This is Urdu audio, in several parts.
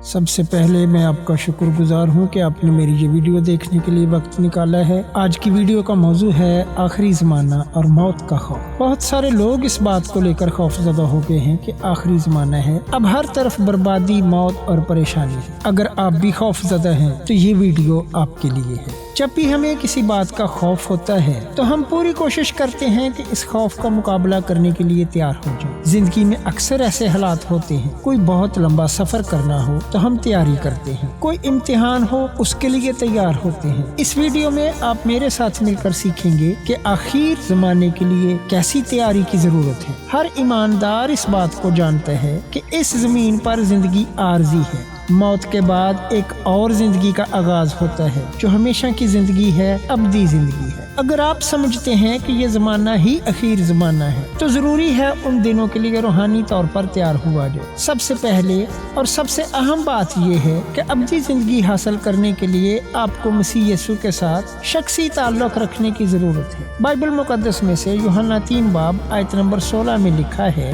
سب سے پہلے میں آپ کا شکر گزار ہوں کہ آپ نے میری یہ ویڈیو دیکھنے کے لیے وقت نکالا ہے۔ آج کی ویڈیو کا موضوع ہے آخری زمانہ اور موت کا خوف۔ بہت سارے لوگ اس بات کو لے کر خوف زدہ ہو گئے ہیں کہ آخری زمانہ ہے، اب ہر طرف بربادی، موت اور پریشانی ہے۔ اگر آپ بھی خوف زدہ ہیں تو یہ ویڈیو آپ کے لیے ہے۔ جب بھی ہمیں کسی بات کا خوف ہوتا ہے تو ہم پوری کوشش کرتے ہیں کہ اس خوف کا مقابلہ کرنے کے لیے تیار ہو جائیں۔ زندگی میں اکثر ایسے حالات ہوتے ہیں، کوئی بہت لمبا سفر کرنا ہو تو ہم تیاری کرتے ہیں، کوئی امتحان ہو اس کے لیے تیار ہوتے ہیں۔ اس ویڈیو میں آپ میرے ساتھ مل کر سیکھیں گے کہ آخر زمانے کے لیے کیسی تیاری کی ضرورت ہے۔ ہر ایماندار اس بات کو جانتا ہے کہ اس زمین پر زندگی عارضی ہے، موت کے بعد ایک اور زندگی کا آغاز ہوتا ہے جو ہمیشہ کی زندگی ہے، ابدی زندگی ہے۔ اگر آپ سمجھتے ہیں کہ یہ زمانہ ہی اخیر زمانہ ہے تو ضروری ہے ان دنوں کے لیے روحانی طور پر تیار ہوا جائے۔ سب سے پہلے اور سب سے اہم بات یہ ہے کہ ابدی زندگی حاصل کرنے کے لیے آپ کو مسیح یسوع کے ساتھ شخصی تعلق رکھنے کی ضرورت ہے۔ بائبل مقدس میں سے یوحنا 3 باب آیت نمبر 16 میں لکھا ہے،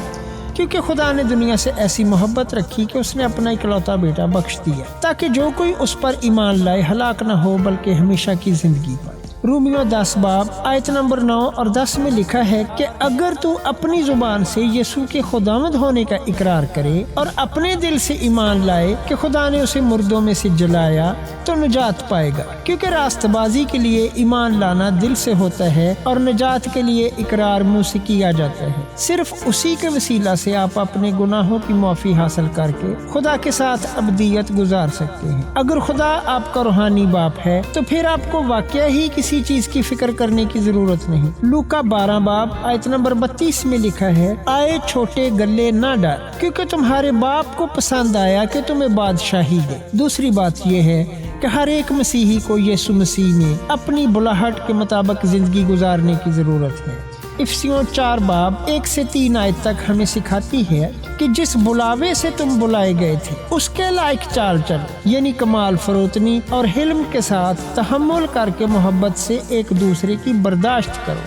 کیونکہ خدا نے دنیا سے ایسی محبت رکھی کہ اس نے اپنا اکلوتا بیٹا بخش دیا تاکہ جو کوئی اس پر ایمان لائے ہلاک نہ ہو بلکہ ہمیشہ کی زندگی پائے۔ رومیو 10 باب آیت نمبر 9 اور 10 میں لکھا ہے کہ اگر تو اپنی زبان سے یسوع کے خداوند ہونے کا اقرار کرے اور اپنے دل سے ایمان لائے کہ خدا نے اسے مردوں میں سے جلایا تو نجات پائے گا، کیونکہ راست بازی کے لیے ایمان لانا دل سے ہوتا ہے اور نجات کے لیے اقرار منہ سے کیا جاتا ہے۔ صرف اسی کے وسیلہ سے آپ اپنے گناہوں کی معافی حاصل کر کے خدا کے ساتھ ابدیت گزار سکتے ہیں۔ اگر خدا آپ کا روحانی باپ ہے تو پھر آپ کو واقعہ ہی کسی چیز کی فکر کرنے کی ضرورت نہیں۔ لوکا 12 باب آیت نمبر 32 میں لکھا ہے، آئے چھوٹے گلے نہ ڈر، کیونکہ تمہارے باپ کو پسند آیا کہ تمہیں بادشاہی دے۔ دوسری بات یہ ہے کہ ہر ایک مسیحی کو یسوع مسیح میں اپنی بلاہٹ کے مطابق زندگی گزارنے کی ضرورت ہے۔ افسیوں 4 باب 1 سے 3 آیت تک ہمیں سکھاتی ہے کہ جس بلاوے سے تم بلائے گئے تھے اس کے لائق چال چلو، یعنی کمال فروتنی اور حلم کے ساتھ تحمل کر کے محبت سے ایک دوسرے کی برداشت کرو،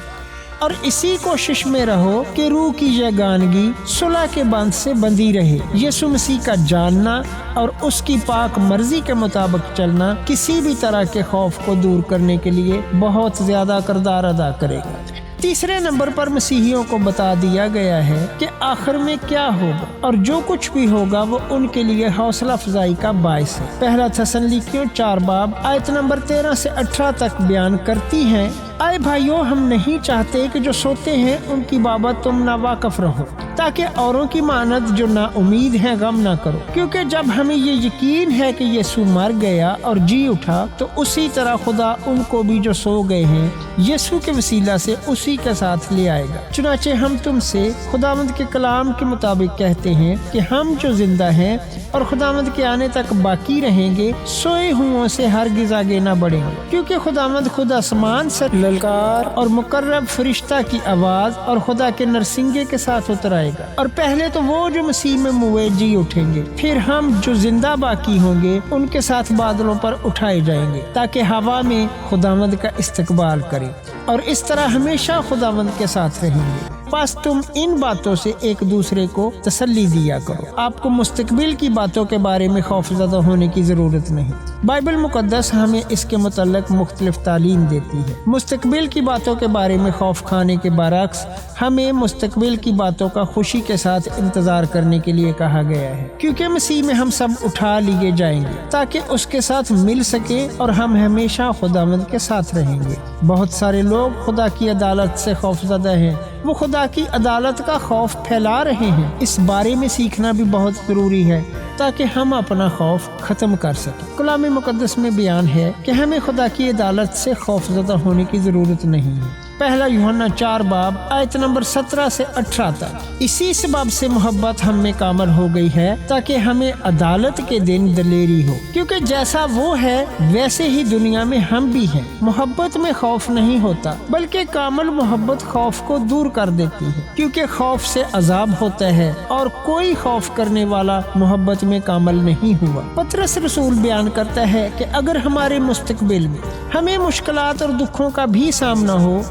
اور اسی کوشش میں رہو کہ روح کی یگانگی صلح کے بند سے بندھی رہے۔ یسوع مسیح کا جاننا اور اس کی پاک مرضی کے مطابق چلنا کسی بھی طرح کے خوف کو دور کرنے کے لیے بہت زیادہ کردار ادا کرے گا۔ تیسرے نمبر پر مسیحیوں کو بتا دیا گیا ہے کہ آخر میں کیا ہوگا، اور جو کچھ بھی ہوگا وہ ان کے لیے حوصلہ افزائی کا باعث ہے۔ پہلا تھسلنیکیوں 4 باب آیت نمبر 13 سے 18 تک بیان کرتی ہیں، اے بھائیو، ہم نہیں چاہتے کہ جو سوتے ہیں ان کی بابت تم نا واقف رہو، تاکہ اوروں کی مانند جو نا امید ہیں غم نہ کرو، کیونکہ جب ہمیں یہ یقین ہے کہ یسوع مر گیا اور جی اٹھا تو اسی طرح خدا ان کو بھی جو سو گئے ہیں یسوع کے وسیلہ سے اسی کے ساتھ لے آئے گا۔ چنانچہ ہم تم سے خداوند کے کلام کے مطابق کہتے ہیں کہ ہم جو زندہ ہیں اور خداوند کے آنے تک باقی رہیں گے سوئے ہوں سے ہرگز آگے نہ بڑھیں گے، کیونکہ خداوند خود آسمان سے للکار اور مقرب فرشتہ کی آواز اور خدا کے نرسنگے کے ساتھ اتر آئے گا، اور پہلے تو وہ جو مسیح میں موئے جی اٹھیں گے، پھر ہم جو زندہ باقی ہوں گے ان کے ساتھ بادلوں پر اٹھائے جائیں گے تاکہ ہوا میں خداوند کا استقبال کریں، اور اس طرح ہمیشہ خداوند کے ساتھ رہیں گے۔ بس تم ان باتوں سے ایک دوسرے کو تسلی دیا کرو۔ آپ کو مستقبل کی باتوں کے بارے میں خوف زدہ ہونے کی ضرورت نہیں۔ بائبل مقدس ہمیں اس کے متعلق مختلف تعلیم دیتی ہے۔ مستقبل کی باتوں کے بارے میں خوف کھانے کے برعکس ہمیں مستقبل کی باتوں کا خوشی کے ساتھ انتظار کرنے کے لیے کہا گیا ہے، کیونکہ مسیح میں ہم سب اٹھا لیے جائیں گے تاکہ اس کے ساتھ مل سکیں اور ہم ہمیشہ خداوند کے ساتھ رہیں گے۔ بہت سارے لوگ خدا کی عدالت سے خوف زدہ ہیں، وہ خدا کی عدالت کا خوف پھیلا رہے ہیں۔ اس بارے میں سیکھنا بھی بہت ضروری ہے تاکہ ہم اپنا خوف ختم کر سکیں۔ کلام مقدس میں بیان ہے کہ ہمیں خدا کی عدالت سے خوف زدہ ہونے کی ضرورت نہیں ہے۔ پہلا یوحنا 4 باب آیت نمبر 17 سے 18 تک، اسی سبب سے محبت ہم میں کامل ہو گئی ہے تاکہ ہمیں عدالت کے دن دلیری ہو، کیونکہ جیسا وہ ہے ویسے ہی دنیا میں ہم بھی ہیں۔ محبت میں خوف نہیں ہوتا بلکہ کامل محبت خوف کو دور کر دیتی ہے، کیونکہ خوف سے عذاب ہوتا ہے اور کوئی خوف کرنے والا محبت میں کامل نہیں ہوا۔ پطرس رسول بیان کرتا ہے کہ اگر ہمارے مستقبل میں ہمیں مشکلات اور دکھوں کا بھی سامنا ہو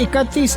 31